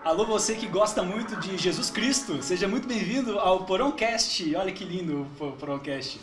Alô, você que gosta muito de Jesus Cristo, seja muito bem-vindo ao Porãocast. Olha que lindo o Porãocast.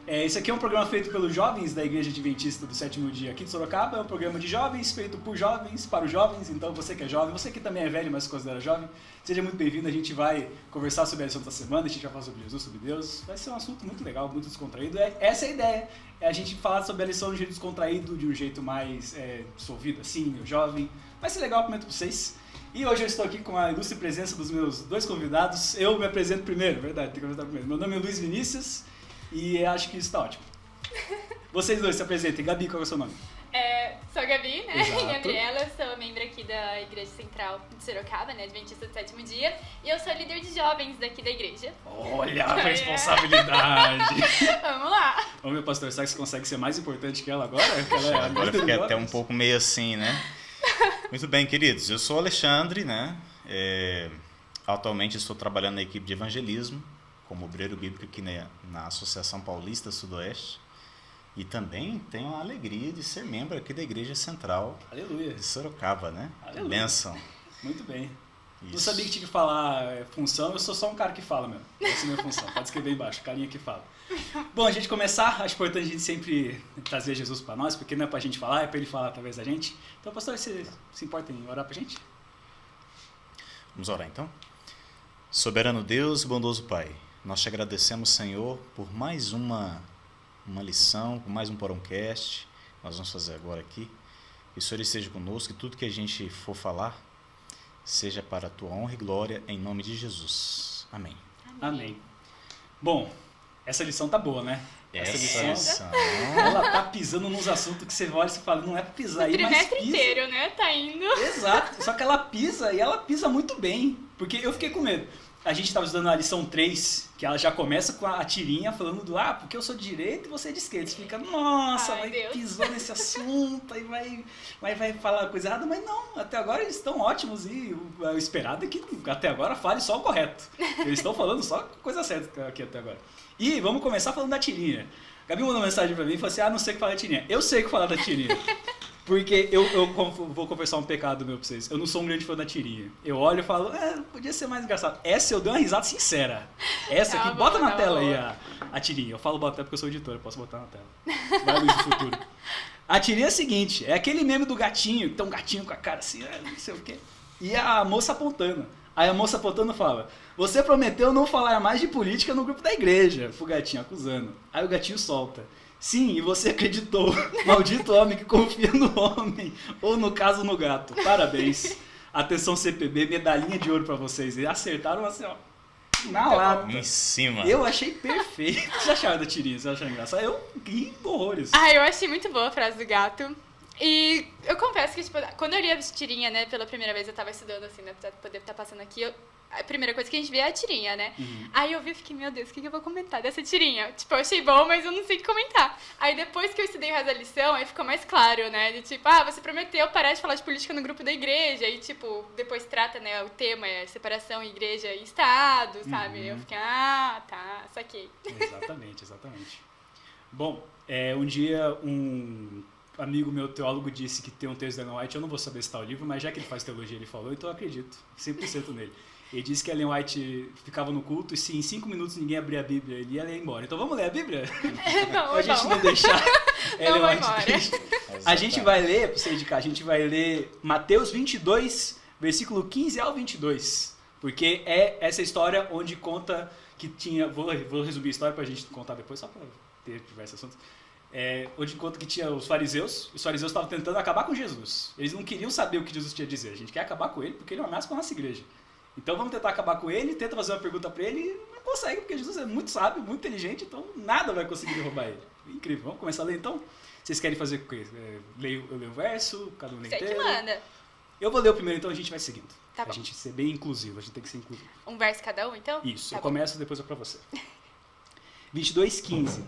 Esse aqui é um programa feito pelos jovens da Igreja Adventista do Sétimo Dia aqui de Sorocaba. É um programa de jovens, feito por jovens, para os jovens. Então você que é jovem, você que também é velho, mas se considera jovem, seja muito bem-vindo. A gente vai conversar sobre a lição da semana, a gente vai falar sobre Jesus, sobre Deus. Vai ser um assunto muito legal, muito descontraído. Essa é a ideia, é a gente falar sobre a lição de um jeito descontraído, de um jeito mais dissolvido assim, jovem. Vai ser legal, prometo para vocês. E hoje eu estou aqui com a ilustre presença dos meus dois convidados. Eu me apresento primeiro, verdade, tem que apresentar primeiro. Meu nome é Luiz Vinícius e acho que isso está ótimo. Vocês dois se apresentem. Gabi, qual é o seu nome? Sou a Gabi, né? Exato. Gabriela, sou membro aqui da Igreja Central de Sorocaba, né? Adventista do Sétimo Dia. E eu sou líder de jovens daqui da igreja. Olha a responsabilidade! Vamos lá! Ô meu pastor, será que você consegue ser mais importante que ela agora? Que ela é a Agora líder fiquei de até um jovens? pouco meio assim, né? Muito bem, queridos. Eu sou o Alexandre, né? Atualmente estou trabalhando na equipe de evangelismo, como obreiro bíblico aqui na Associação Paulista Sudoeste. E também tenho a alegria de ser membro aqui da Igreja Central Aleluia. de Sorocaba, né? Aleluia. Bênção. Muito bem. Não Isso. sabia que tinha que falar função, eu sou só um cara que fala mesmo. Essa é a minha função, pode escrever aí embaixo, carinha que fala. Bom, a gente começar, acho importante a gente sempre trazer Jesus para nós, porque não é pra gente falar, é pra ele falar através da gente. Então, pastor, você se importa em orar pra gente? Vamos orar então? Soberano Deus e bondoso Pai, nós te agradecemos, Senhor, por mais uma lição, por mais um Porãocast, nós vamos fazer agora aqui. Que o Senhor esteja conosco e tudo que a gente for falar seja para a tua honra e glória, em nome de Jesus. Amém. Amém. Bom, essa lição tá boa, né? Essa lição, lição. ela tá pisando nos assuntos que você olha e você fala, não é pra pisar O aí, mas trimestre pisa. inteiro, né? Tá indo. Exato, só que ela pisa e ela pisa muito bem, porque eu fiquei com medo. A gente estava estudando a lição 3, que ela já começa com a tirinha falando do porque eu sou de direita e você é de esquerda. Você fica, nossa, Ai, vai Deus. pisou nesse assunto, aí vai falar coisa errada, mas não, até agora eles estão ótimos e o esperado é que até agora fale só o correto. Eles estão falando só coisa certa aqui até agora. E vamos começar falando da tirinha. Gabi mandou uma mensagem pra mim e falou assim, não sei o que falar da tirinha. Eu sei o que falar da tirinha. Porque eu vou confessar um pecado meu pra vocês. Eu não sou um grande fã da tirinha. Eu olho e falo, podia ser mais engraçado. Essa eu dei uma risada sincera. Essa Tá aqui, bom, bota na tá tela bom. aí a tirinha. Eu falo bota porque eu sou editor, eu posso botar na tela. Vai, Luiz, no futuro. A tirinha é a seguinte, é aquele meme do gatinho, que tem um gatinho com a cara assim, não sei o quê. E a moça apontando. Aí a moça apontando fala, você prometeu não falar mais de política no grupo da igreja. O gatinho acusando. Aí o gatinho solta. Sim, e você acreditou. Maldito homem que confia no homem. Ou no caso, no gato. Parabéns. Atenção CPB, medalhinha de ouro pra vocês. E acertaram assim, ó, na lata. Em cima. Eu achei perfeito. O que você acharam da tirinha? Você achou engraçado? Eu ri horrores. Eu achei muito boa a frase do gato. E eu confesso que, tipo, quando eu li a tirinha, né, pela primeira vez eu tava estudando, assim, né, pra poder estar passando aqui, a primeira coisa que a gente vê é a tirinha, né? Uhum. Aí eu vi e fiquei, meu Deus, o que eu vou comentar dessa tirinha? Tipo, eu achei bom, mas eu não sei o que comentar. Aí depois que eu estudei o resto da lição, aí ficou mais claro, né? De tipo, você prometeu parar de falar de política no grupo da igreja. E, tipo, depois trata, né, o tema é separação igreja e Estado, sabe? Uhum. Eu fiquei, tá, saquei. Exatamente. Bom, um dia um amigo meu teólogo disse que tem um texto da Ellen White, eu não vou saber citar o livro, mas já que ele faz teologia ele falou, então eu acredito 100% nele. Ele disse que a Ellen White ficava no culto e se em 5 minutos ninguém abrir a Bíblia, ele ia ler embora. Então vamos ler a Bíblia? Não, A gente não. não deixar Ellen vai White embora. triste. A gente vai ler, pra você indicar, a gente vai ler Mateus 22, versículo 15 ao 22. Porque é essa história onde conta que tinha... Vou resumir a história pra gente contar depois, só pra ter diversos assuntos. Onde conta que tinha os fariseus estavam tentando acabar com Jesus. Eles não queriam saber o que Jesus tinha a dizer. A gente quer acabar com ele porque ele é uma ameaça para a nossa igreja. Então vamos tentar acabar com ele, tenta fazer uma pergunta para ele e não consegue, porque Jesus é muito sábio, muito inteligente, então nada vai conseguir derrubar ele. Incrível. Vamos começar a ler então? Vocês querem fazer o quê? Eu leio o verso, cada um lê Você que inteiro? manda. Eu vou ler o primeiro, então a gente vai seguindo. Tá Pra bom. gente ser bem inclusivo, a gente tem que ser inclusivo. Um verso cada um, então? Isso, Tá eu bom. começo, depois é pra você. 22:15.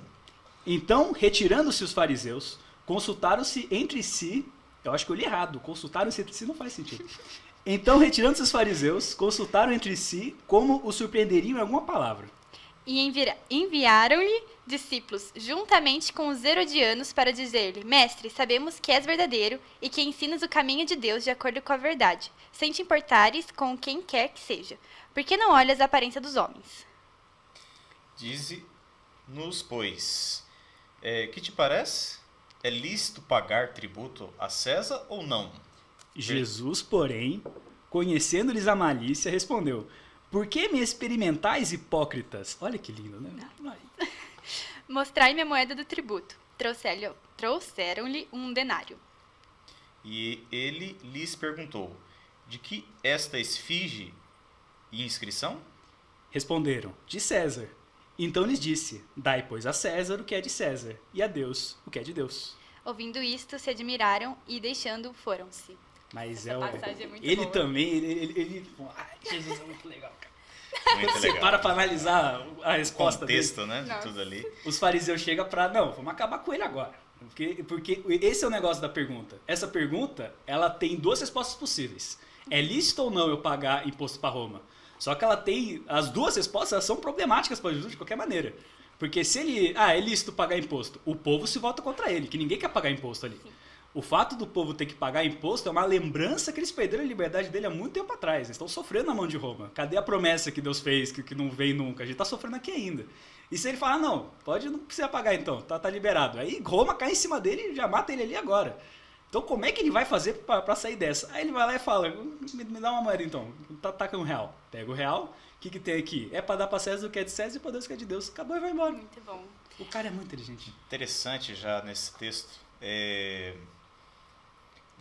Então, retirando-se os fariseus, consultaram-se entre si. Eu acho que eu li errado. Consultaram-se entre si não faz sentido. Então, retirando-se os fariseus, consultaram entre si como o surpreenderiam em alguma palavra. E enviaram-lhe discípulos, juntamente com os herodianos, para dizer-lhe: Mestre, sabemos que és verdadeiro e que ensinas o caminho de Deus de acordo com a verdade, sem te importares com quem quer que seja. Por que não olhas a aparência dos homens? Dize-nos, pois, que te parece? É lícito pagar tributo a César ou não? Jesus, porém, conhecendo-lhes a malícia, respondeu: Por que me experimentais, hipócritas? Olha que lindo, né? Mostrai-me a moeda do tributo. Trouxeram-lhe um denário. E ele lhes perguntou: De que esta esfinge e inscrição? Responderam: De César. Então lhes disse: Dai, pois, a César o que é de César, e a Deus o que é de Deus. Ouvindo isto, se admiraram e, deixando, foram-se. Mas Essa passagem é muito ele boa. também, ele... Ai, Jesus é muito legal, cara. Muito Você legal. para analisar a resposta Contexto, dele. né? De Nossa. tudo ali. Os fariseus chegam pra... Não, vamos acabar com ele agora. Porque esse é o negócio da pergunta. Essa pergunta, ela tem duas respostas possíveis. É lícito ou não eu pagar imposto para Roma? Só que ela tem... As duas respostas elas são problemáticas para Jesus de qualquer maneira. Porque se ele... é lícito pagar imposto. O povo se volta contra ele, que ninguém quer pagar imposto ali. Sim. O fato do povo ter que pagar imposto é uma lembrança que eles perderam a liberdade dele há muito tempo atrás. Eles estão sofrendo na mão de Roma. Cadê a promessa que Deus fez, que não vem nunca? A gente está sofrendo aqui ainda. E se ele falar, não precisa pagar então, tá liberado. Aí Roma cai em cima dele e já mata ele ali agora. Então como é que ele vai fazer para sair dessa? Aí ele vai lá e fala, me dá uma moeda então, taca um real. Pega o real, o que tem aqui? É para dar para César o que é de César e para Deus o que é de Deus. Acabou e vai embora. Muito bom. O cara é muito inteligente. Interessante já nesse texto.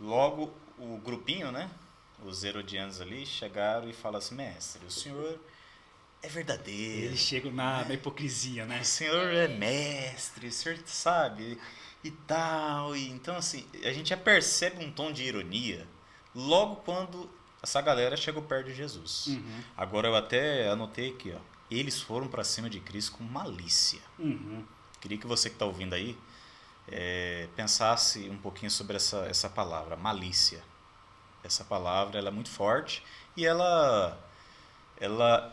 Logo, o grupinho, né? Os herodianos ali chegaram e falaram assim: Mestre, o senhor é verdadeiro. Eles chegam na hipocrisia, né? O senhor é mestre, o senhor sabe e tal. E, então, assim, a gente já percebe um tom de ironia logo quando essa galera chegou perto de Jesus. Uhum. Agora eu até anotei aqui, ó. Eles foram para cima de Cristo com malícia. Uhum. Queria que você que está ouvindo aí pensasse um pouquinho sobre essa palavra, malícia. Essa palavra ela é muito forte e ela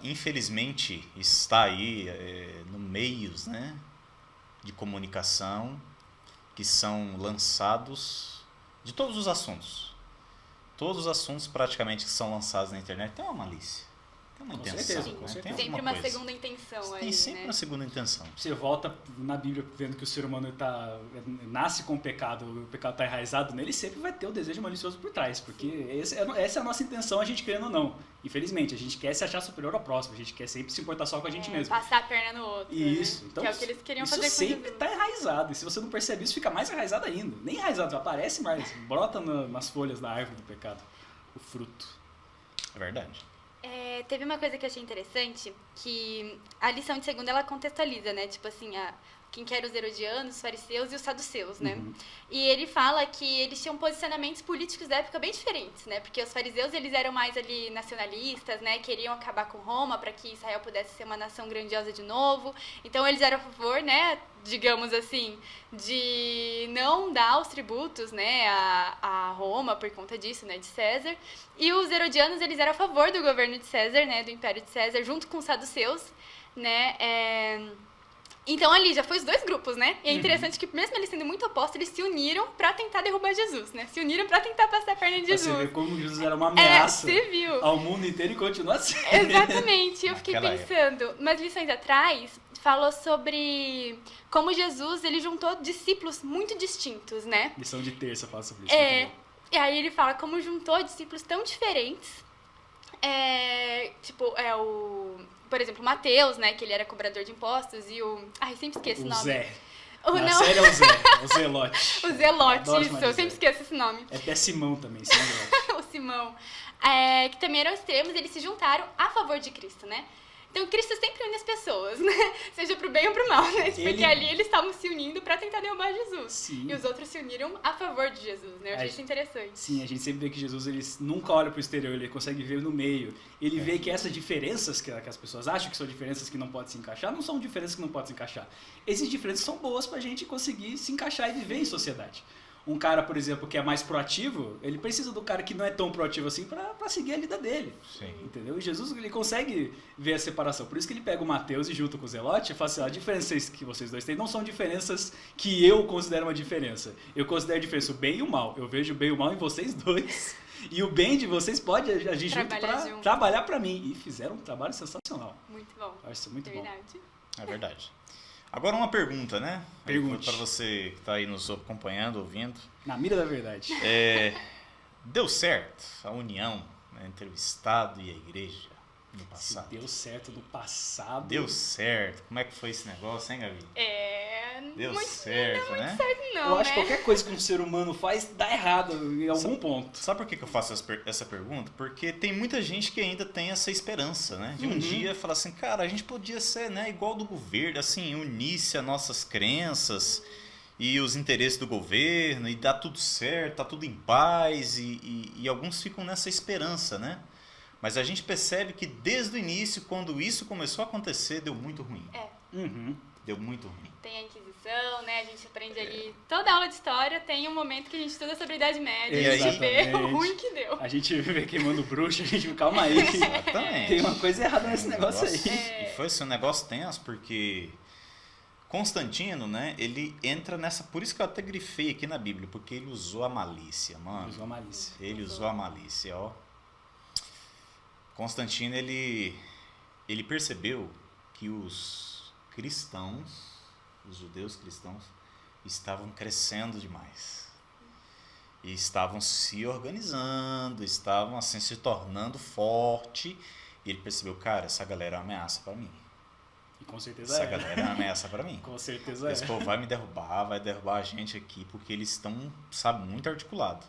infelizmente está aí no meios, né, de comunicação que são lançados de todos os assuntos. Todos os assuntos praticamente que são lançados na internet tem uma malícia. Tem uma Com intenção. certeza, né? com Tem certeza. Sempre alguma uma coisa. segunda intenção Tem aí, sempre né? uma segunda intenção. Você volta na Bíblia vendo que o ser humano nasce com o pecado está enraizado nele, sempre vai ter o desejo malicioso por trás, porque essa é a nossa intenção, a gente querendo ou não. Infelizmente, a gente quer se achar superior ao próximo, a gente quer sempre se importar só com a gente mesmo. Passar a perna no outro. Isso, né? então que é o que eles queriam isso fazer com sempre Jesus. está enraizado, e se você não percebe isso, fica mais enraizado ainda. Nem enraizado, aparece mais, brota nas folhas da árvore do pecado, o fruto. É verdade. Teve uma coisa que eu achei interessante, que a lição de segunda ela contextualiza, né? Tipo assim, quem que eram os herodianos, os fariseus e os saduceus, né? Uhum. E ele fala que eles tinham posicionamentos políticos da época bem diferentes, né? Porque os fariseus, eles eram mais ali nacionalistas, né? Queriam acabar com Roma para que Israel pudesse ser uma nação grandiosa de novo. Então eles eram a favor, né? Digamos assim, de não dar os tributos, né, a Roma por conta disso, né, de César. E os herodianos, eles eram a favor do governo de César, né, do Império de César, junto com os saduceus, né. Então ali já foi os dois grupos, né? E é interessante que mesmo eles sendo muito opostos, eles se uniram pra tentar derrubar Jesus, né? Se uniram pra tentar passar a perna de Pra você Jesus. ver como Jesus era uma ameaça Você viu? ao mundo inteiro e continua sendo. Exatamente. Eu fiquei Naquela pensando, umas lições atrás, falou sobre como Jesus, ele juntou discípulos muito distintos, né? Lição de terça fala sobre isso. muito bom. E aí ele fala como juntou discípulos tão diferentes. Por exemplo, o Mateus, né? Que ele era cobrador de impostos, e o... Ai, sempre esqueço o O nome. Zé. O, Na não, série é o Zé, o Zelote. o Zelote, Adoro isso. chamar de Eu sempre Zé. esqueço esse nome. É até Simão também, Zelote. O Simão. Que também eram extremos, eles se juntaram a favor de Cristo, né? Então, Cristo sempre une as pessoas, né? Seja pro bem ou pro mal, né? Porque ali eles estavam se unindo pra tentar derrubar Jesus. Sim. E os outros se uniram a favor de Jesus, né? Eu achei isso interessante. Sim, a gente sempre vê que Jesus ele nunca olha pro exterior, ele consegue ver no meio. Ele vê que essas diferenças que as pessoas acham que são diferenças que não podem se encaixar, não são diferenças que não podem se encaixar. Essas diferenças são boas pra gente conseguir se encaixar e viver em sociedade. Um cara, por exemplo, que é mais proativo, ele precisa do cara que não é tão proativo assim pra seguir a lida dele. Sim. Entendeu? E Jesus, ele consegue ver a separação. Por isso que ele pega o Mateus e junto com o Zelote e fala assim, a diferença que vocês dois têm não são diferenças que eu considero uma diferença. Eu considero a diferença o bem e o mal. Eu vejo o bem e o mal em vocês dois. E o bem de vocês pode agir junto pra trabalhar pra mim. E fizeram um trabalho sensacional. Muito bom. Eu acho isso muito bom. É verdade. Agora uma pergunta, né? Pergunte. Para você que está aí nos acompanhando, ouvindo. Na mira da verdade. Deu certo a união, né, entre o Estado e a Igreja no passado? Se deu certo no passado. Deu certo. Como é que foi esse negócio, hein, Gabi? Deu muito, certo, não é né? muito certo não, Eu acho que né? qualquer coisa que um ser humano faz dá errado em algum ponto. Sabe por que eu faço essa pergunta? Porque tem muita gente que ainda tem essa esperança, né? De um dia falar assim, cara, a gente podia ser, né, igual do governo, assim, unisse as nossas crenças e os interesses do governo e dá tudo certo, tá tudo em paz e alguns ficam nessa esperança, né? Mas a gente percebe que desde o início, quando isso começou a acontecer, deu muito ruim. Deu muito ruim. Tem a Inquisição, né? A gente aprende ali. Toda aula de história tem um momento que a gente estuda sobre a Idade Média. E a gente aí- vê o ruim que deu. A gente vê queimando bruxa, a gente calma aí. Exatamente. Tem uma coisa errada nesse negócio aí. E foi assim, um negócio tenso, porque Constantino, né, ele entra nessa... Por isso que eu até grifei aqui na Bíblia, porque ele usou a malícia, mano. Usou a malícia. Ele usou a malícia, ó. Constantino, ele percebeu que os cristãos, os judeus cristãos, estavam crescendo demais. E estavam se organizando, estavam assim se tornando forte. E ele percebeu, cara, essa galera é uma ameaça para mim. E com certeza Essa é. galera é uma ameaça para mim. Com certeza Esse é. povo vai me derrubar, vai derrubar a gente aqui, porque eles estão, sabe, muito articulados.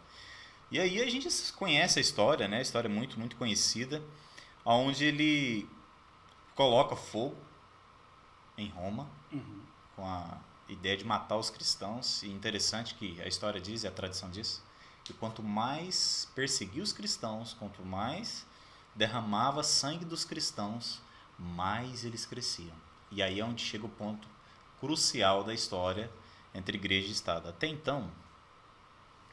E aí a gente conhece a história, né? A história é muito, muito conhecida, onde ele coloca fogo em Roma, com a ideia de matar os cristãos. E interessante que a história diz, e a tradição diz, que quanto mais perseguia os cristãos, quanto mais derramava sangue dos cristãos, mais eles cresciam. E aí é onde chega o ponto crucial da história entre igreja e Estado. Até então,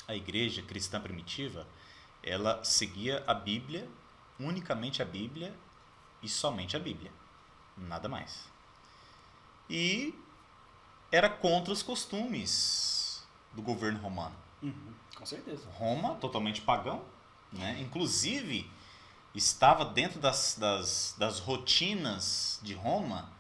a igreja cristã primitiva, ela seguia a Bíblia, unicamente a Bíblia e somente a Bíblia, nada mais. E era contra os costumes do governo romano. Com certeza. Roma, totalmente pagão, né? Inclusive, estava dentro das rotinas de Roma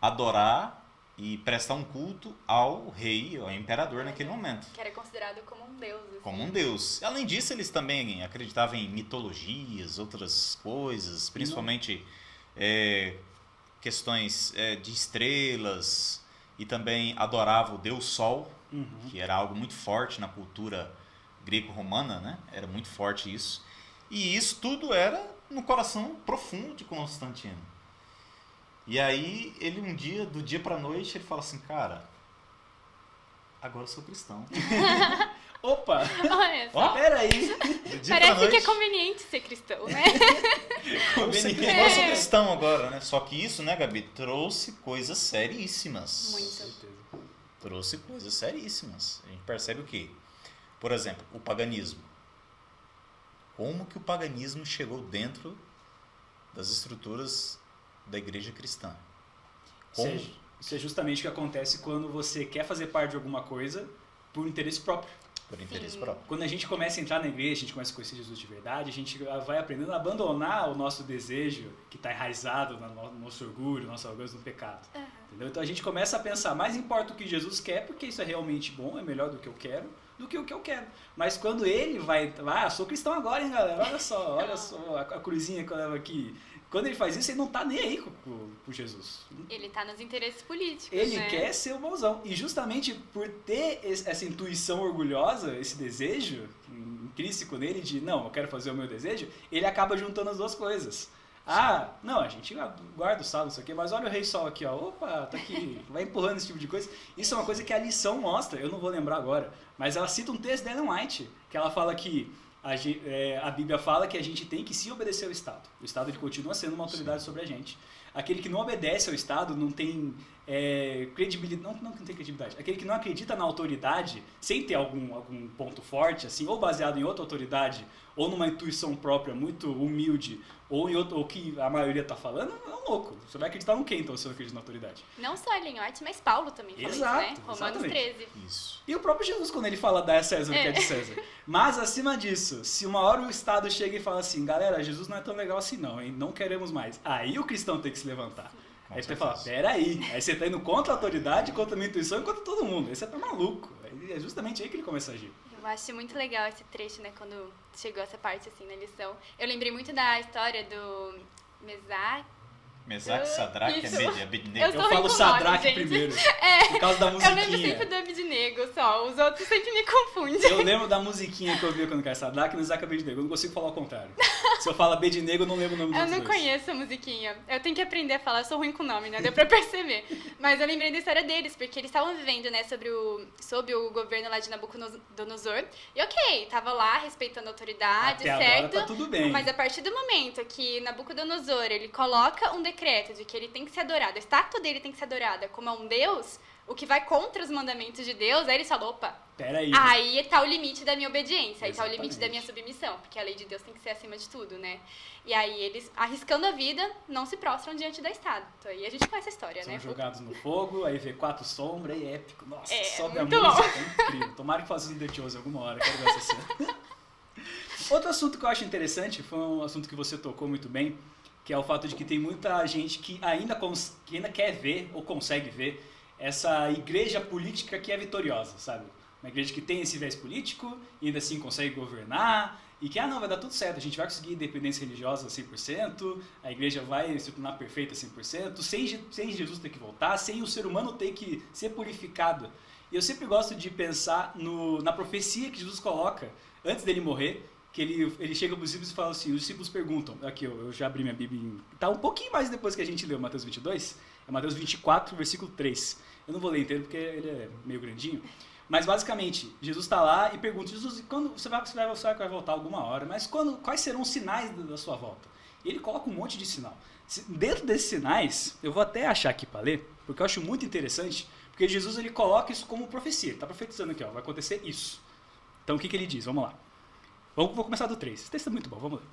adorar e prestar um culto ao rei, ao imperador naquele momento. Que era considerado como um deus. Assim. Como um deus. Além disso, eles também acreditavam em mitologias, outras coisas, principalmente questões de estrelas, e também adorava o deus Sol, que era algo muito forte na cultura greco-romana, né? Era muito forte isso. E isso tudo era no coração profundo de Constantino. E aí, ele um dia, do dia pra noite, ele fala assim, cara, agora eu sou cristão. Opa! Olha só. Ó, peraí. Do dia pra Parece noite, que é conveniente ser cristão, né? eu sou cristão agora, né? Só que isso, né, Gabi, trouxe coisas seríssimas. Muito. Trouxe coisas seríssimas. A gente percebe o quê? Por exemplo, o paganismo. Como que o paganismo chegou dentro das estruturas da igreja cristã? Como? Isso é justamente o que acontece quando você quer fazer parte de alguma coisa por interesse próprio. Por interesse próprio. Quando a gente começa a entrar na igreja, a gente começa a conhecer Jesus de verdade, a gente vai aprendendo a abandonar o nosso desejo que está enraizado no nosso orgulho, nosso orgulho no pecado. Entendeu? Então a gente começa a pensar, mais importa o que Jesus quer, porque isso é realmente bom, é melhor do que eu quero, do que o que eu quero. Mas quando ele vai, sou cristão agora, hein, galera, olha só a cruzinha que eu levo aqui. Quando ele faz isso, ele não tá nem aí com Jesus. Ele tá nos interesses políticos, Ele né? quer ser o bonzão. E justamente por ter essa intuição orgulhosa, esse desejo intrínseco nele de, não, eu quero fazer o meu desejo, ele acaba juntando as duas coisas. Ah, não, a gente guarda o sal, não sei o quê, mas olha o Rei Sol aqui, ó. Opa, tá aqui, vai empurrando esse tipo de coisa. Isso é uma coisa que a lição mostra, eu não vou lembrar agora, mas ela cita um texto da Ellen White, que ela fala que a Bíblia fala que a gente tem que se obedecer ao Estado. O Estado ele continua sendo uma autoridade sobre a gente. aquele que não obedece ao Estado, não tem credibilidade, não tem credibilidade, aquele que não acredita na autoridade, sem ter algum ponto forte, assim, ou baseado em outra autoridade, ou numa intuição própria muito humilde, ou em outro, ou que a maioria tá falando, é um louco. Você vai acreditar no quê, então, se você não acredita na autoridade? Não só Ellen White, mas Paulo também fala Exato, isso, né? Romanos exatamente. 13. Isso. E o próprio Jesus, quando ele fala dar a César o que é de César. Mas, acima disso, se uma hora o Estado chega e fala assim, galera, Jesus não é tão legal assim não, hein? Não queremos mais. Aí o cristão tem que se levantar. Aí você fala, peraí, aí você tá indo contra a autoridade, contra a minha intuição e contra todo mundo. Aí você tá maluco. Aí é justamente aí que ele começa a agir. Eu acho muito legal esse trecho, né, quando chegou essa parte, assim, na lição. Eu lembrei muito da história do Mesaque, Sadraque, Isso. Abednego. Eu sou Eu falo ruim com Sadraque nome, gente. primeiro, É, por causa da eu lembro musiquinha. sempre do Abednego só, os outros sempre me confundem. Eu lembro da musiquinha que eu vi quando cai Sadraque e Mesaque Abednego. Eu não consigo falar o contrário. Se eu falo Abednego, eu não lembro o nome dos Eu dois. não conheço a musiquinha. Eu tenho que aprender a falar, eu sou ruim com nome, né? Deu pra perceber. Mas eu lembrei da história deles, porque eles estavam vivendo, né, sob o governo lá de Nabucodonosor. E ok, tava lá respeitando a autoridade, Até certo? agora tá tudo bem. Mas a partir do momento que Nabucodonosor, ele coloca um decreto de que ele tem que ser adorado, a estátua dele tem que ser adorada como a um deus, o que vai contra os mandamentos de Deus, aí ele fala, opa, Peraí. aí tá o limite da minha obediência, aí tá o limite Exatamente. da minha submissão, porque a lei de Deus tem que ser acima de tudo, né? E aí eles, arriscando a vida, não se prostram diante da estátua. E a gente conhece a história, São né? jogados no fogo, aí vê 4 sombras, aí é épico. Nossa, É, sobe a muito música, é incrível. Tomara que faça The Chosen alguma hora, quero ver essa cena. Outro assunto que eu acho interessante, foi um assunto que você tocou muito bem, que é o fato de que tem muita gente que ainda quer ver, ou consegue ver, essa igreja política que é vitoriosa, sabe? Uma igreja que tem esse viés político, e ainda assim consegue governar, e que, não, vai dar tudo certo, a gente vai conseguir independência religiosa 100%, a igreja vai se tornar perfeita 100%, sem Jesus ter que voltar, sem o ser humano ter que ser purificado. E eu sempre gosto de pensar na profecia que Jesus coloca, antes dele morrer, que ele chega para os discípulos e fala assim, os discípulos perguntam, aqui eu já abri minha Bíblia, tá um pouquinho mais depois que a gente leu Mateus 22, é Mateus 24, versículo 3. Eu não vou ler inteiro porque ele é meio grandinho, mas basicamente, Jesus está lá e pergunta, Jesus, quando você vai voltar alguma hora, mas quais serão os sinais da sua volta? E ele coloca um monte de sinal. Dentro desses sinais, eu vou até achar aqui para ler, porque eu acho muito interessante, porque Jesus ele coloca isso como profecia, ele está profetizando aqui, ó, vai acontecer isso. Então o que ele diz? Vamos lá. Vou começar do 3. Esse texto é muito bom, vamos ler.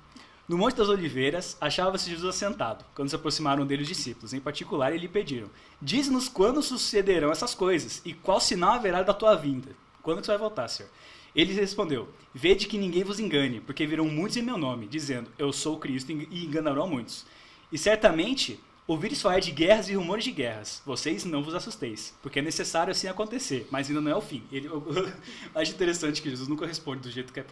No Monte das Oliveiras, achava-se Jesus assentado, quando se aproximaram dele os discípulos. Em particular, eles lhe pediram, diz-nos quando sucederão essas coisas, e qual sinal haverá da tua vinda. Quando que você vai voltar, Senhor? Ele respondeu, vede que ninguém vos engane, porque virão muitos em meu nome, dizendo, eu sou o Cristo, e enganarão muitos. E certamente ouvireis falar de guerras e rumores de guerras. Vocês não vos assusteis, porque é necessário assim acontecer, mas ainda não é o fim. Eu acho interessante que Jesus nunca responde do jeito que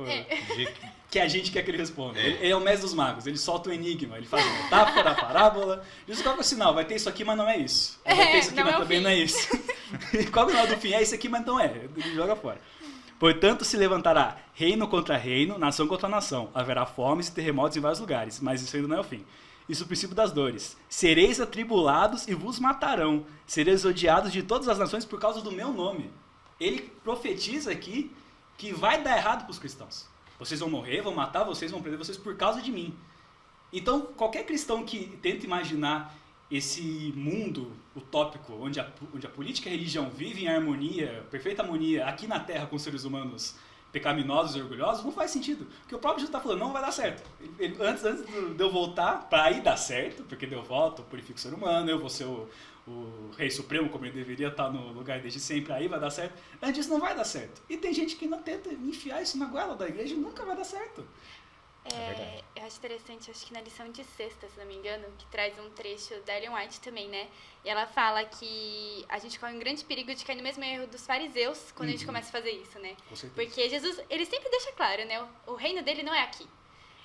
que a gente quer que ele responda. Ele é o mestre dos magos, ele solta um enigma, ele faz uma metáfora, parábola. Jesus, qual que é o sinal? Vai ter isso aqui, mas não é isso. Vai ter isso aqui, não mas é o também fim. não é isso. Qual que é o sinal do fim? É isso aqui, mas não é. Ele joga fora. Portanto, se levantará reino contra reino, nação contra nação. Haverá fomes e terremotos em vários lugares, mas isso ainda não é o fim. Isso é o princípio das dores. Sereis atribulados e vos matarão. Sereis odiados de todas as nações por causa do meu nome. Ele profetiza aqui que vai dar errado para os cristãos. Vocês vão morrer, vão matar vocês, vão prender vocês por causa de mim. Então, qualquer cristão que tenta imaginar esse mundo utópico, onde a política e a religião vivem em harmonia, perfeita harmonia, aqui na Terra com os seres humanos pecaminosos e orgulhosos, não faz sentido. Porque o próprio Jesus está falando, não vai dar certo. Antes de eu voltar, para aí dar certo, porque eu volto, eu purifico o ser humano, eu vou ser o rei supremo, como ele deveria estar no lugar desde sempre, aí vai dar certo. Antes disso não vai dar certo. E tem gente que não tenta enfiar isso na goela da igreja e nunca vai dar certo. Eu acho interessante, acho que na lição de sexta, se não me engano, que traz um trecho da Ellen White também, né? E ela fala que a gente corre um grande perigo de cair no mesmo erro dos fariseus quando a gente começa a fazer isso, né? Com certeza. Porque Jesus, ele sempre deixa claro, né? O reino dele não é aqui.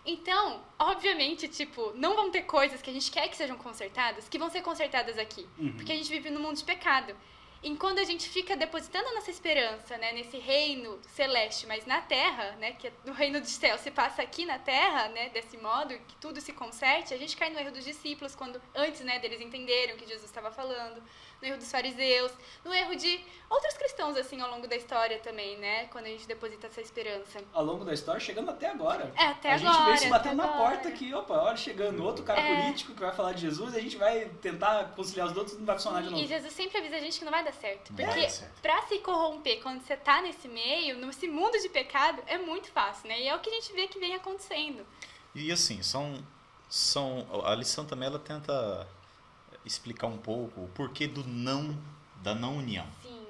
Então, obviamente, tipo, não vão ter coisas que a gente quer que sejam consertadas, que vão ser consertadas aqui. Porque a gente vive num mundo de pecado. E quando a gente fica depositando a nossa esperança, né, nesse reino celeste, mas na terra, né, que o reino do céu se passa aqui na terra, né, desse modo, que tudo se conserte, a gente cai no erro dos discípulos, quando antes, né, deles entenderem o que Jesus estava falando, no erro dos fariseus, no erro de outros cristãos, assim, ao longo da história também, né? Quando a gente deposita essa esperança. Ao longo da história, chegando até agora. Até a agora. gente vê isso até batendo na agora. porta aqui, opa, olha, chegando outro cara político que vai falar de Jesus, e a gente vai tentar conciliar os outros e não vai funcionar de novo. E Jesus sempre avisa a gente que não vai dar certo. Não vai Porque dar certo. pra se corromper quando você tá nesse meio, nesse mundo de pecado, é muito fácil, né? E é o que a gente vê que vem acontecendo. E assim, a lição também ela tenta explicar um pouco o porquê da não união. Sim.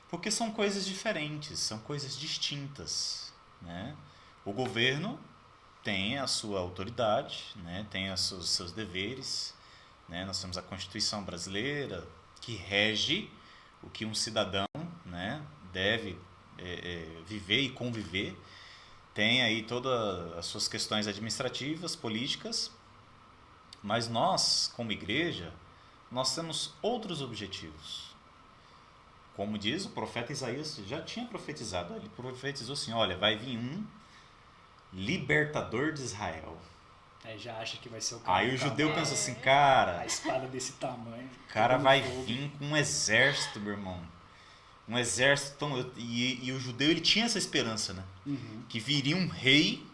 Porque são coisas diferentes, são coisas distintas, né? O governo tem a sua autoridade, né? Tem os seus deveres, né? Nós temos a Constituição brasileira que rege o que um cidadão, né, deve viver e conviver. Tem aí todas as suas questões administrativas, políticas, mas nós, como igreja, nós temos outros objetivos. Como diz o profeta Isaías, já tinha profetizado, ele profetizou assim, olha, vai vir um libertador de Israel. Aí já acha que vai ser o cara. Aí o do judeu cavalo, pensa assim, a cara, espada desse tamanho. o cara pegando vai fogo. vir com um exército, meu irmão. Um exército tão... E o judeu, ele tinha essa esperança, né? Uhum. Que viria um rei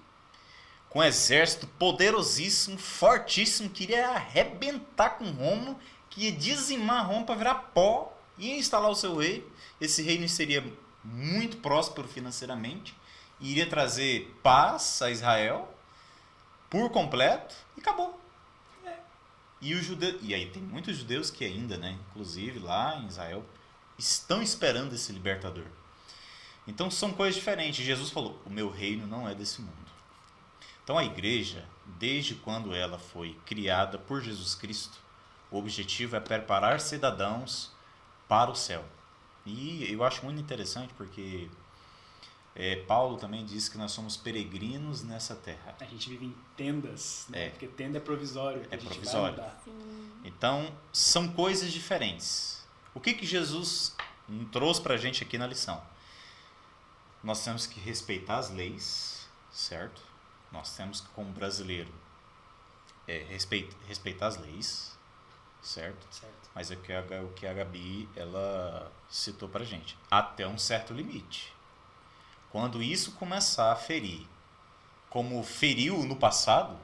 com um exército poderosíssimo, fortíssimo, que iria arrebentar com Roma, que ia dizimar Roma para virar pó, ia instalar o seu rei. Esse reino seria muito próspero financeiramente, iria trazer paz a Israel por completo e acabou. E aí tem muitos judeus que ainda, né, inclusive lá em Israel, estão esperando esse libertador. Então são coisas diferentes. Jesus falou, o meu reino não é desse mundo. Então a igreja, desde quando ela foi criada por Jesus Cristo, o objetivo é preparar cidadãos para o céu. E eu acho muito interessante porque Paulo também diz que nós somos peregrinos nessa terra. A gente vive em tendas, né? Porque tenda é provisório. É a gente provisório. Vai mudar. Então são coisas diferentes. O que Jesus trouxe para a gente aqui na lição? Nós temos que respeitar as leis, certo? Nós temos que, como brasileiro, respeitar as leis, certo? Mas é o que a Gabi ela citou para a gente. Até um certo limite. Quando isso começar a ferir, como feriu no passado,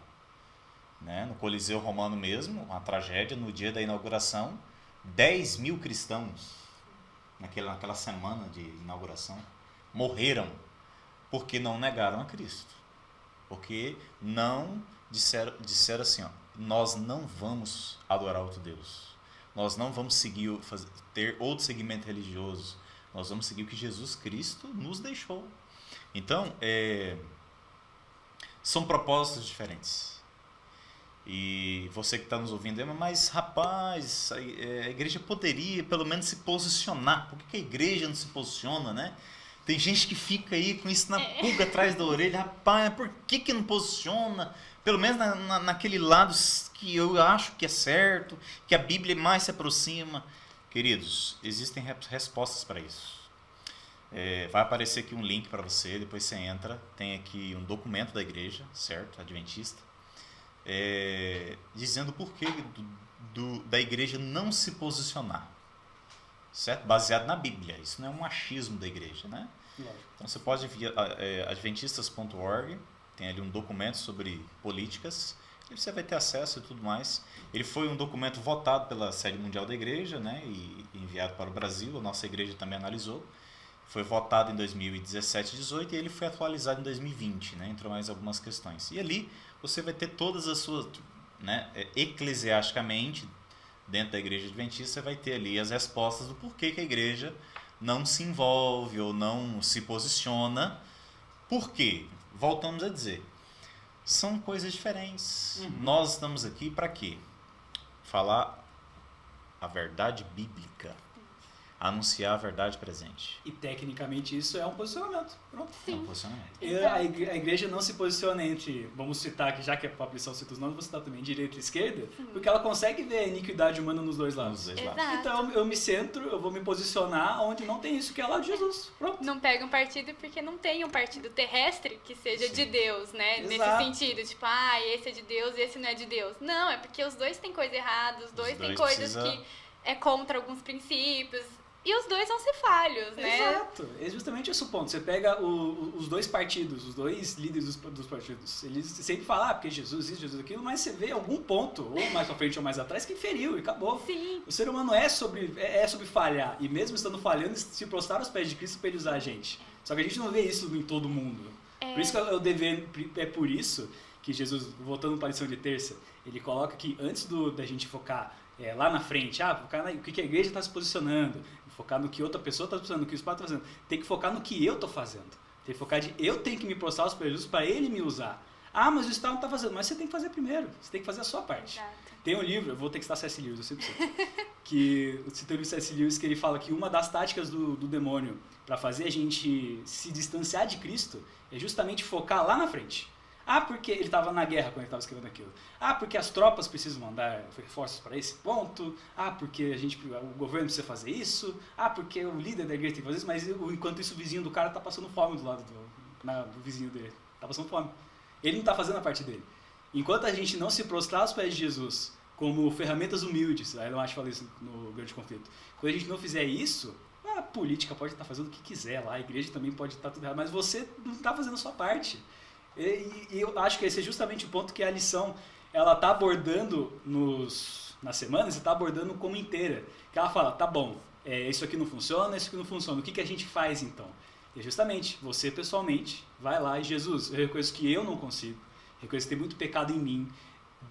né, no Coliseu Romano mesmo, uma tragédia no dia da inauguração, 10 mil cristãos, naquela semana de inauguração, morreram porque não negaram a Cristo. Porque não disseram assim, ó, nós não vamos adorar outro Deus. Nós não vamos ter outro segmento religioso. Nós vamos seguir o que Jesus Cristo nos deixou. Então, são propósitos diferentes. E você que está nos ouvindo, mas rapaz, a igreja poderia pelo menos se posicionar. Por que a igreja não se posiciona, né? Tem gente que fica aí com isso na pulga atrás da orelha. Rapaz, por que não posiciona? Pelo menos naquele lado que eu acho que é certo, que a Bíblia mais se aproxima. Queridos, existem respostas para isso. Vai aparecer aqui um link para você, depois você entra. Tem aqui um documento da igreja, certo? Adventista. Dizendo o porquê da igreja não se posicionar, certo? Baseado na Bíblia. Isso não é um achismo da igreja, né? Então você pode vir adventistas.org, tem ali um documento sobre políticas, e você vai ter acesso e tudo mais. Ele foi um documento votado pela Sede Mundial da Igreja, né? E enviado para o Brasil, a nossa igreja também analisou. Foi votado em 2017 e 2018 e ele foi atualizado em 2020, né? Entrou mais algumas questões. E ali você vai ter todas as suas, né, eclesiasticamente, dentro da igreja adventista, você vai ter ali as respostas do porquê que a igreja não se envolve ou não se posiciona. Por quê? Voltamos a dizer, são coisas diferentes. Uhum. Nós estamos aqui para quê? Falar a verdade bíblica. Anunciar a verdade presente. E tecnicamente isso é um posicionamento. Pronto. É um posicionamento. E a igreja não se posiciona entre, vamos citar aqui, já que a Pablo lição cita os nomes, vou citar também direita e esquerda, porque ela consegue ver a iniquidade humana nos dois lados. Nos dois lados. Exato. Então eu me centro, eu vou me posicionar onde não tem isso, que é lá de Jesus. Pronto. Não pega um partido porque não tem um partido terrestre que seja Sim. de Deus, né? Exato. Nesse sentido, tipo, esse é de Deus e esse não é de Deus. Não, é porque os dois têm coisa errada, os dois têm dois coisas precisa que é contra alguns princípios. E os dois vão ser falhos, né? Exato. É justamente esse o ponto. Você pega os dois partidos, os dois líderes dos partidos. Eles sempre falam, porque Jesus isso, Jesus aquilo, mas você vê algum ponto, ou mais pra frente ou mais atrás, que feriu e acabou. Sim. O ser humano é sobre falhar. E mesmo estando falhando, se prostrar aos pés de Cristo para ele usar a gente. Só que a gente não vê isso em todo mundo. Por isso que é por isso que Jesus, voltando para a lição de terça, ele coloca que antes da gente focar lá na frente, focar o que a igreja está se posicionando, focar no que outra pessoa está se posicionando, no que o Espírito está fazendo, tem que focar no que eu estou fazendo. Tem que focar eu tenho que me prostrar aos pés de Jesus para ele me usar. Mas o Estado não está fazendo. Mas você tem que fazer primeiro, você tem que fazer a sua parte. Exato. Tem um livro, eu vou ter que citar C.S. Lewis, eu sempre sei, que o livro de C.S. Lewis, que ele fala que uma das táticas do demônio para fazer a gente se distanciar de Cristo é justamente focar lá na frente. Porque ele estava na guerra quando ele estava escrevendo aquilo. Porque as tropas precisam mandar reforços para esse ponto. Porque o governo precisa fazer isso. Porque o líder da igreja tem que fazer isso. Mas enquanto isso, o vizinho do cara está passando fome do lado do vizinho dele. Está passando fome. Ele não está fazendo a parte dele. Enquanto a gente não se prostrar aos pés de Jesus como ferramentas humildes, a Elon Musk fala isso no Grande Conflito. Quando a gente não fizer isso, a política pode estar fazendo o que quiser lá, a igreja também pode estar tudo errado, mas você não está fazendo a sua parte. E eu acho que esse é justamente o ponto que a lição ela está abordando nas semanas, está abordando como inteira. Que ela fala, tá bom, isso aqui não funciona, isso aqui não funciona, o que a gente faz então? E justamente, você pessoalmente vai lá e Jesus, eu reconheço que eu não consigo, reconheço que tem muito pecado em mim,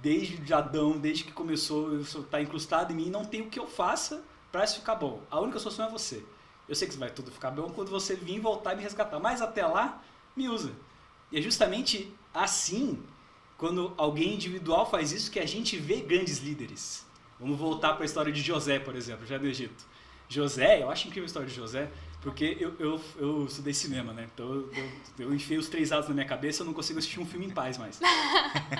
desde Adão, desde que começou, está incrustado em mim, não tem o que eu faça para isso ficar bom. A única solução é você. Eu sei que vai tudo ficar bom quando você vir voltar e me resgatar, mas até lá, me usa. E é justamente assim, quando alguém individual faz isso, que a gente vê grandes líderes. Vamos voltar para a história de José, por exemplo, já do Egito. José, eu acho incrível a história de José, porque eu estudei cinema, né? Então eu enfiei os 3 atos na minha cabeça, eu não consigo assistir um filme em paz mais.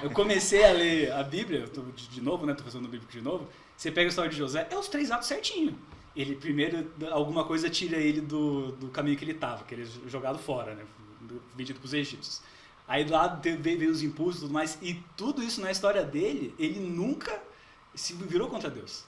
Eu comecei a ler a Bíblia, de novo, né? Tô fazendo o bíblico de novo. Você pega a história de José, é os 3 atos certinho. Ele primeiro, alguma coisa tira ele do caminho que ele estava, que ele é jogado fora, né? Vendido para os egípcios. Aí do lado veio os impulsos e tudo mais, e tudo isso na história dele, ele nunca se virou contra Deus.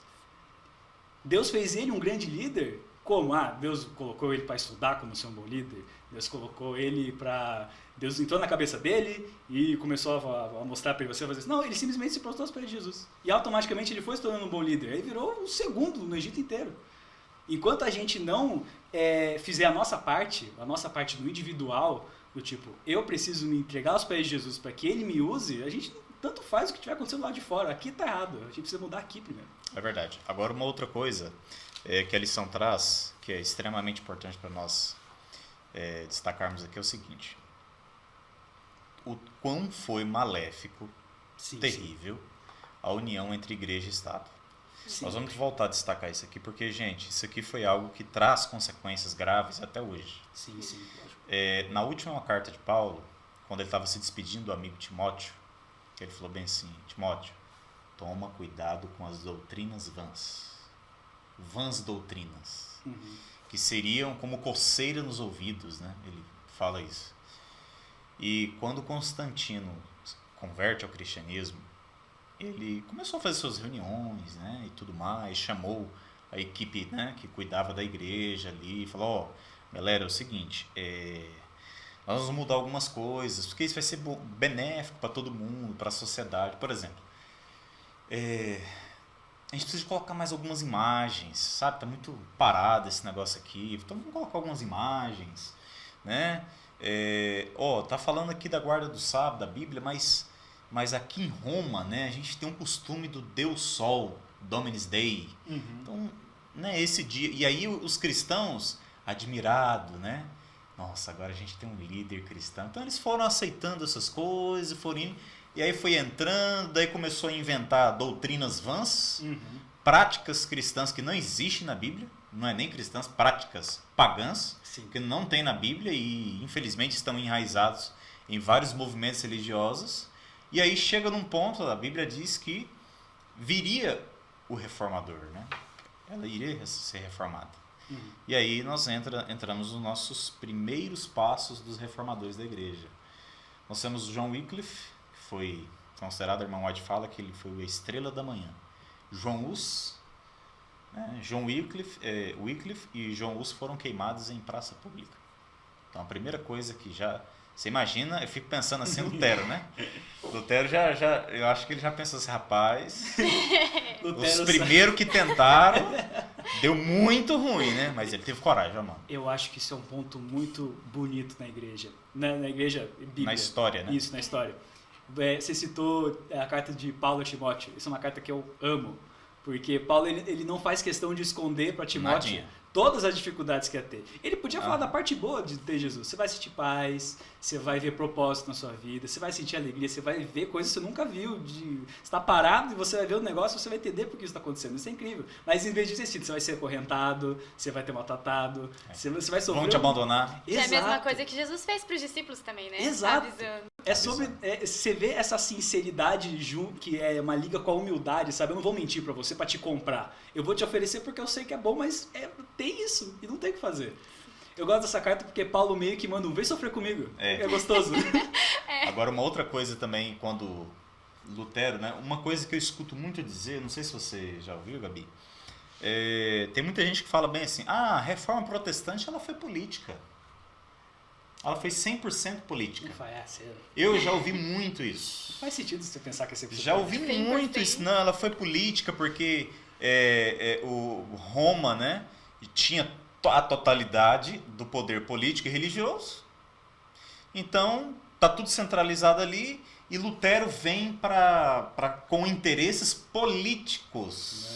Deus fez ele um grande líder, como? Deus colocou ele para estudar como ser um bom líder, Deus colocou ele para... Deus entrou na cabeça dele e começou a mostrar para ele, você fazer isso. Não, ele simplesmente se prostrou aos pés de Jesus. E automaticamente ele foi se tornando um bom líder. Aí virou o segundo no Egito inteiro. Enquanto a gente não fizer a nossa parte do individual, do tipo, eu preciso me entregar aos pés de Jesus para que ele me use, a gente tanto faz o que estiver acontecendo lá de fora. Aqui tá errado, a gente precisa mudar aqui primeiro. É verdade. Agora, uma outra coisa que a lição traz, que é extremamente importante para nós destacarmos aqui, é o seguinte. O quão foi maléfico, terrível, a união entre igreja e Estado. Sim. Nós vamos voltar a destacar isso aqui, porque, gente, isso aqui foi algo que traz consequências graves até hoje. Sim. Na última carta de Paulo, quando ele estava se despedindo do amigo Timóteo, ele falou bem assim, Timóteo, toma cuidado com as doutrinas vãs doutrinas, que seriam como coceira nos ouvidos, né? Ele fala isso. E quando Constantino converte ao cristianismo, ele começou a fazer suas reuniões, né, e tudo mais, chamou a equipe, né, que cuidava da igreja ali, falou, galera, é o seguinte, nós vamos mudar algumas coisas, porque isso vai ser benéfico para todo mundo, para a sociedade. Por exemplo, a gente precisa colocar mais algumas imagens, sabe? Tá muito parado esse negócio aqui, então vamos colocar algumas imagens, né? Tá falando aqui da guarda do sábado, da Bíblia, mas aqui em Roma, né, a gente tem um costume do Deus Sol, Dominus Dei. Então, né, esse dia... E aí os cristãos, admirados, né? Nossa, agora a gente tem um líder cristão. Então eles foram aceitando essas coisas, foram indo, e aí foi entrando, daí começou a inventar doutrinas vãs, práticas cristãs que não existem na Bíblia, não é nem cristãs, práticas pagãs, que não tem na Bíblia e infelizmente estão enraizados em vários movimentos religiosos. E aí chega num ponto, a Bíblia diz que viria o reformador, né? Ela iria ser reformada. E aí nós entramos nos nossos primeiros passos dos reformadores da igreja. Nós temos John Wycliffe, que foi considerado, a irmã White fala que ele foi a estrela da manhã. João Hus, né? John Wycliffe e João Hus foram queimados em praça pública. Então a primeira coisa que já... Você imagina, eu fico pensando assim, Lutero, né? Lutero eu acho que ele já pensou assim, rapaz, os primeiros que tentaram, deu muito ruim, né? Mas ele teve coragem, ó, mano. Eu acho que isso é um ponto muito bonito na igreja. Na igreja bíblica. Na história, né? Isso, na história. Você citou a carta de Paulo a Timóteo. Isso é uma carta que eu amo. Porque Paulo ele não faz questão de esconder para Timóteo Nadinha. todas as dificuldades que ia ter. Ele podia falar da parte boa de ter Jesus. Você vai sentir paz, você vai ver propósito na sua vida, você vai sentir alegria, você vai ver coisas que você nunca viu. Você está parado e você vai ver o negócio, você vai entender por que isso está acontecendo. Isso é incrível. Mas em vez de ter você vai ser acorrentado, você vai ter maltratado, você vai sofrer. Vão te abandonar. Que é a mesma coisa que Jesus fez para os discípulos também, né? Exato. Avisando. É sobre você vê essa sinceridade que é uma liga com a humildade, sabe? Eu não vou mentir pra você pra te comprar. Eu vou te oferecer porque eu sei que é bom, mas tem isso e não tem o que fazer. Eu gosto dessa carta porque Paulo meio que manda vem sofrer comigo. É gostoso. Agora uma outra coisa também, quando Lutero, né? Uma coisa que eu escuto muito dizer, não sei se você já ouviu, Gabi, tem muita gente que fala bem assim, a reforma protestante ela foi política. Ela foi 100% política. Eu já ouvi muito isso. Não faz sentido você pensar que é 100%. Já ouvi muito isso. Não, ela foi política porque o Roma, né, tinha a totalidade do poder político e religioso. Então, tá tudo centralizado ali e Lutero vem com interesses políticos.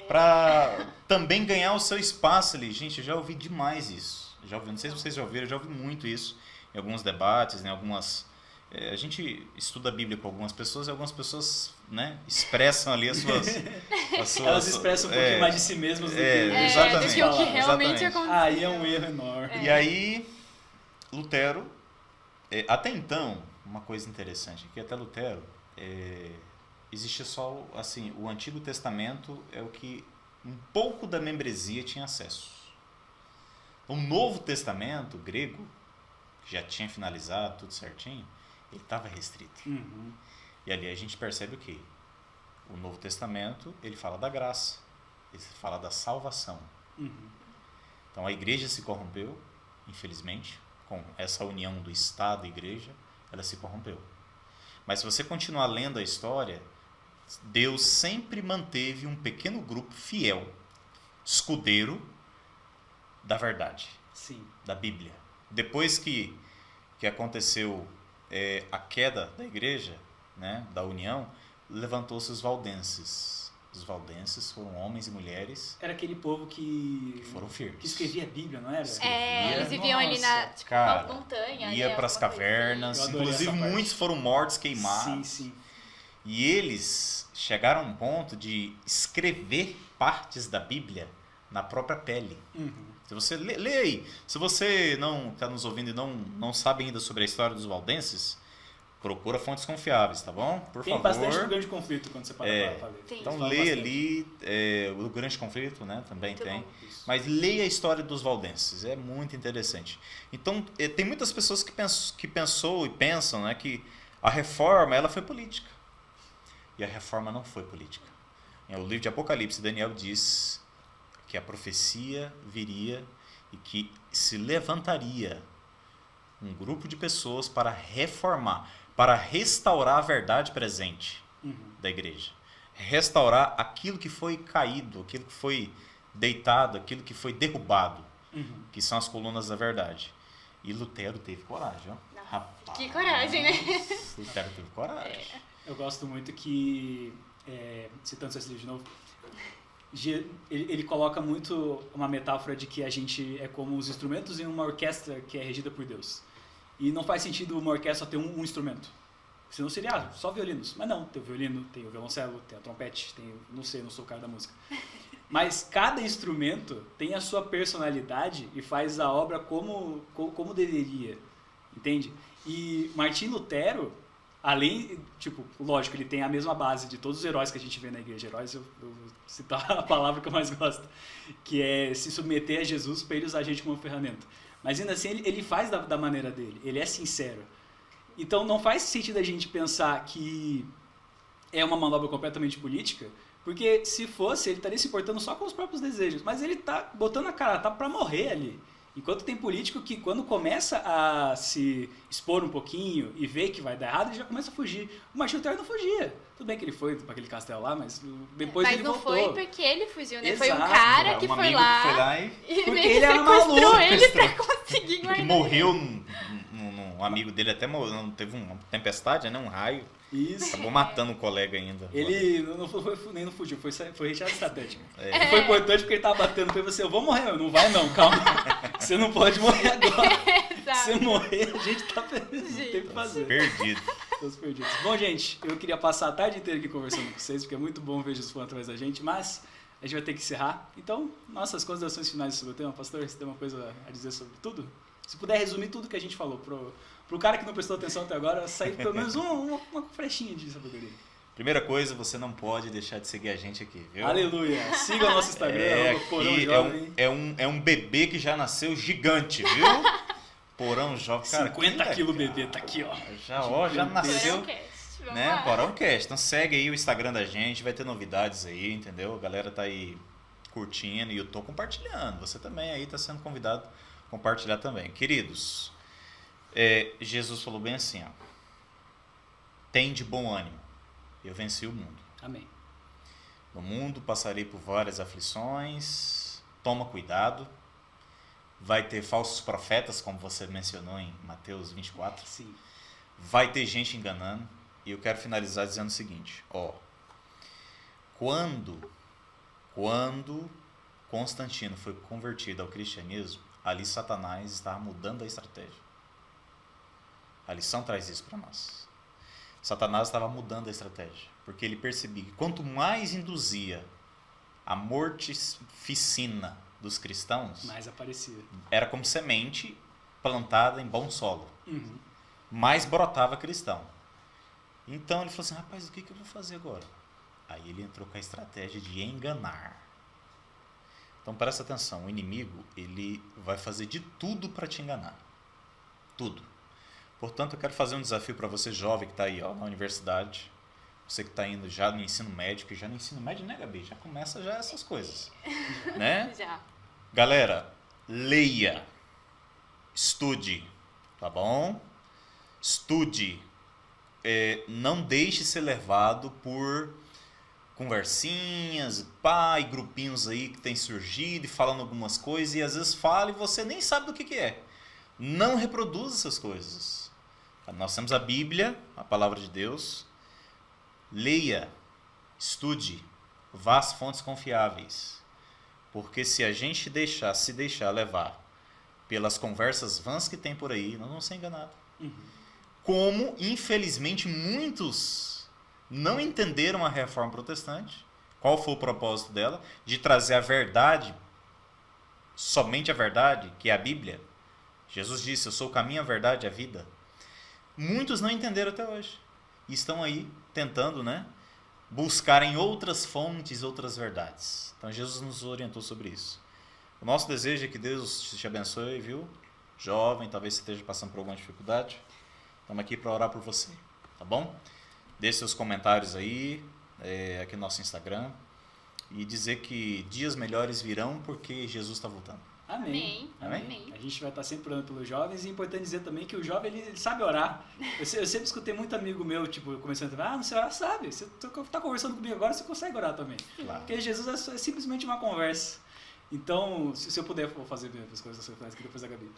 Para também ganhar o seu espaço ali. Gente, eu já ouvi demais isso. Já ouvi, não sei se vocês já ouviram, eu já ouvi muito isso em alguns debates, em algumas... a gente estuda a Bíblia com algumas pessoas e algumas pessoas, né, expressam ali as suas... Elas expressam um pouquinho mais de si mesmas do que... exatamente, do que o que realmente aconteceu. Aí é um erro enorme. E aí, Lutero... até então, uma coisa interessante, que até Lutero, existia só, assim, o Antigo Testamento é o que um pouco da membresia tinha acesso. O Novo Testamento grego, que já tinha finalizado tudo certinho, ele estava restrito. Uhum. E ali a gente percebe o quê? O Novo Testamento, ele fala da graça, ele fala da salvação. Uhum. Então a igreja se corrompeu, infelizmente, com essa união do Estado e igreja, ela se corrompeu. Mas se você continuar lendo a história, Deus sempre manteve um pequeno grupo fiel, escudeiro, da verdade, sim, da Bíblia. Depois que aconteceu a queda da igreja, né, da união, levantou-se os valdenses. Os valdenses foram homens e mulheres... Era aquele povo que foram firmes. Que escrevia a Bíblia, não era? Eles viviam ali na uma montanha. Ia para as cavernas, inclusive muitos foram mortos, queimados. Sim, sim. E eles chegaram a um ponto de escrever partes da Bíblia na própria pele. Uhum. Se você lê aí, se você não está nos ouvindo e não sabe ainda sobre a história dos valdenses, procura fontes confiáveis, tá bom? Por favor. Tem bastante do Grande Conflito quando você para para ler. Então lê ali o Grande Conflito, né? Também muito tem. Bom. Mas leia a história dos valdenses, é muito interessante. Então tem muitas pessoas que pensou e pensam, né, que a reforma ela foi política. E a reforma não foi política. No livro de Apocalipse, Daniel diz que a profecia viria e que se levantaria um grupo de pessoas para reformar, para restaurar a verdade presente da igreja. Restaurar aquilo que foi caído, aquilo que foi deitado, aquilo que foi derrubado, que são as colunas da verdade. E Lutero teve coragem, ó. Rapaz, que coragem, né? Lutero teve coragem. Eu gosto muito que, citando esse livro de novo, ele coloca muito uma metáfora de que a gente é como os instrumentos em uma orquestra que é regida por Deus. E não faz sentido uma orquestra ter um instrumento. Senão seria só violinos. Mas não, tem o violino, tem o violoncelo, tem a trompete, não sei, não sou o cara da música. Mas cada instrumento tem a sua personalidade e faz a obra como deveria, entende? E Martim Lutero, além, lógico, ele tem a mesma base de todos os heróis que a gente vê na igreja. Heróis, eu vou citar a palavra que eu mais gosto, que é se submeter a Jesus para ele usar a gente como ferramenta. Mas ainda assim, ele faz da maneira dele, ele é sincero. Então não faz sentido a gente pensar que é uma manobra completamente política, Porque se fosse, ele estaria se importando só com os próprios desejos. Mas ele tá botando a cara, tá pra morrer ali. Enquanto tem político que quando começa a se expor um pouquinho e vê que vai dar errado, ele já começa a fugir. O Martinho Lutero não fugia. Tudo bem que ele foi para aquele castelo lá, mas depois ele voltou. Mas não foi porque ele fugiu, né? Exato. Foi um cara que foi lá e e Porque meio que ele era sequestrou maluco. ele pra conseguir que guardar. morreu, um amigo dele até morreu, teve uma tempestade, né? Um raio. Isso. Acabou matando o colega ainda. Ele nem não fugiu, foi retirada estratégica. É. Foi importante porque ele tava batendo pra ele e falou assim, eu vou morrer, não vai não, calma. Você não pode morrer agora. Se você morrer, a gente tá perdendo, não tem o que fazer. Perdido. Todos perdidos. Bom, gente, eu queria passar a tarde inteira aqui conversando com vocês, porque é muito bom ver Jesus falando através da gente, mas a gente vai ter que encerrar. Então, nossas considerações finais sobre o tema. Pastor, você tem uma coisa a dizer sobre tudo? Se puder resumir tudo que a gente falou, pro cara que não prestou atenção até agora, sair pelo menos uma frechinha de sabedoria. Primeira coisa, você não pode deixar de seguir a gente aqui, viu? Aleluia! Siga o nosso Instagram, Porão Jovem. É um bebê que já nasceu gigante, viu? Porão Jovem, cara. 50 quilos bebê, tá aqui, ó. Já nasceu. Porãocast, vamos Né? lá. Porãocast. Então segue aí o Instagram da gente, vai ter novidades aí, entendeu? A galera tá aí curtindo e eu tô compartilhando. Você também aí tá sendo convidado a compartilhar também. Queridos, Jesus falou bem assim, ó. Tem de bom ânimo, eu venci o mundo. Amém. No mundo passarei por várias aflições, toma cuidado. Vai ter falsos profetas, como você mencionou em Mateus 24. Sim. Vai ter gente enganando. E eu quero finalizar dizendo o seguinte, ó. Quando Constantino foi convertido ao cristianismo, ali Satanás estava mudando a estratégia. A lição traz isso para nós. Satanás estava mudando a estratégia, porque ele percebia que quanto mais induzia a mortificina dos cristãos, Mais aparecia. era como semente plantada em bom solo. Uhum. Mais brotava cristão. Então ele falou assim, rapaz, o que eu vou fazer agora? Aí ele entrou com a estratégia de enganar. Então presta atenção, o inimigo ele vai fazer de tudo para te enganar. Tudo. Portanto, eu quero fazer um desafio para você jovem que está aí ó, na universidade, você que está indo já no ensino médio, que já no ensino médio, né, Gabi? Já começa já essas coisas. Né? Já. Galera, leia, estude, tá bom? Estude, não deixe ser levado por conversinhas, e grupinhos aí que tem surgido e falando algumas coisas e às vezes fala e você nem sabe do que é. Não reproduza essas coisas. Nós temos a Bíblia, a palavra de Deus. Leia, estude, vá às fontes confiáveis. Porque se a gente se deixar levar pelas conversas vãs que tem por aí, nós vamos ser enganados. Uhum. Como, infelizmente, muitos não entenderam a Reforma Protestante. Qual foi o propósito dela? De trazer a verdade, somente a verdade, que é a Bíblia. Jesus disse, eu sou o caminho, a verdade e a vida. Muitos não entenderam até hoje. E estão aí tentando, né, buscar em outras fontes, outras verdades. Então Jesus nos orientou sobre isso. O nosso desejo é que Deus te abençoe, viu? Jovem, talvez você esteja passando por alguma dificuldade. Estamos aqui para orar por você, tá bom? Deixe seus comentários aí, aqui no nosso Instagram. E dizer que dias melhores virão porque Jesus está voltando. Amém. Amém. A gente vai estar sempre orando pelos jovens e é importante dizer também que o jovem ele sabe orar. Eu sempre escutei muito amigo meu, tipo, começando a falar, não sei orar, sabe. Você tá conversando comigo agora, você consegue orar também. Claro. Porque Jesus é simplesmente uma conversa. Então, se eu puder, vou fazer as coisas aqui depois da Gabi.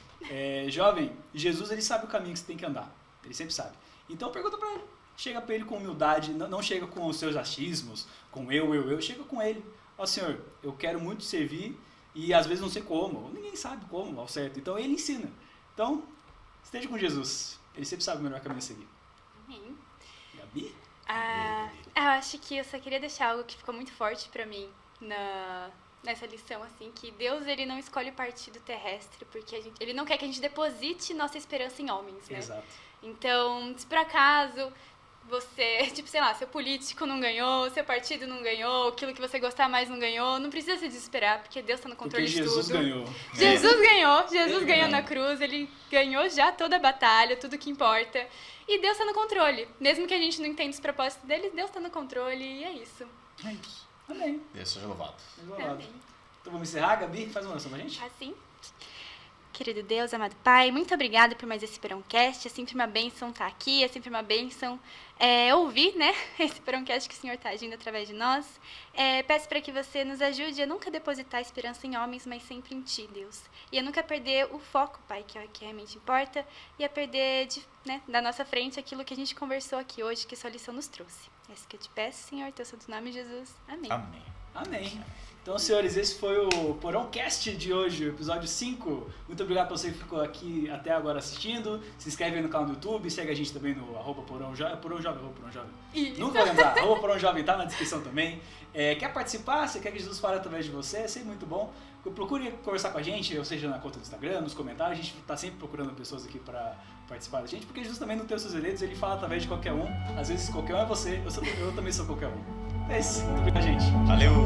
Jovem, Jesus ele sabe o caminho que você tem que andar. Ele sempre sabe. Então pergunta pra ele. Chega pra ele com humildade, não chega com os seus achismos, com eu. Chega com ele. Ó Senhor, eu quero muito servir e às vezes não sei como. Ninguém sabe como, ao certo. Então ele ensina. Então, esteja com Jesus. Ele sempre sabe o melhor caminho a seguir. Amém. Gabi? Eu acho que eu só queria deixar algo que ficou muito forte pra mim nessa lição, assim, que Deus ele não escolhe o partido terrestre, porque ele não quer que a gente deposite nossa esperança em homens, né? Exato. Então, se por acaso você, tipo, sei lá, seu político não ganhou, seu partido não ganhou, aquilo que você gostar mais não ganhou, não precisa se desesperar, porque Deus tá no controle Porque de Jesus tudo. ganhou. Jesus ganhou na cruz, ele ganhou já toda a batalha, tudo que importa. E Deus tá no controle. Mesmo que a gente não entenda os propósitos dele, Deus tá no controle e é isso. É isso. Amém. Deus seja louvado. Amém. Então vamos encerrar, Gabi? Faz uma oração pra gente. Assim. Querido Deus, amado Pai, muito obrigada por mais esse Perãocast. É sempre uma bênção estar aqui, é sempre uma bênção ouvir, né, esse Perãocast que o Senhor está agindo através de nós. Peço para que você nos ajude a nunca depositar esperança em homens, mas sempre em Ti, Deus. E a nunca perder o foco, Pai, que é o que realmente importa, e a perder da nossa frente aquilo que a gente conversou aqui hoje, que sua lição nos trouxe. É isso que eu te peço, Senhor, teu santo nome, Jesus. Amém. Amém. Amém. Então, senhores, esse foi o Porãocast de hoje, o episódio 5. Muito obrigado por você que ficou aqui até agora assistindo. Se inscreve aí no canal do YouTube, segue a gente também no @porãojovem. Isso. Nunca vou lembrar, @porãojovem, tá na descrição também. Quer participar? Você quer que Jesus fale através de você? É sempre muito bom. Procure conversar com a gente, ou seja, na conta do Instagram, nos comentários. A gente tá sempre procurando pessoas aqui para participar da gente, porque Jesus também não tem os seus eleitos, ele fala através de qualquer um. Às vezes qualquer um é você, eu também sou qualquer um. É isso, muito obrigado, gente. Valeu!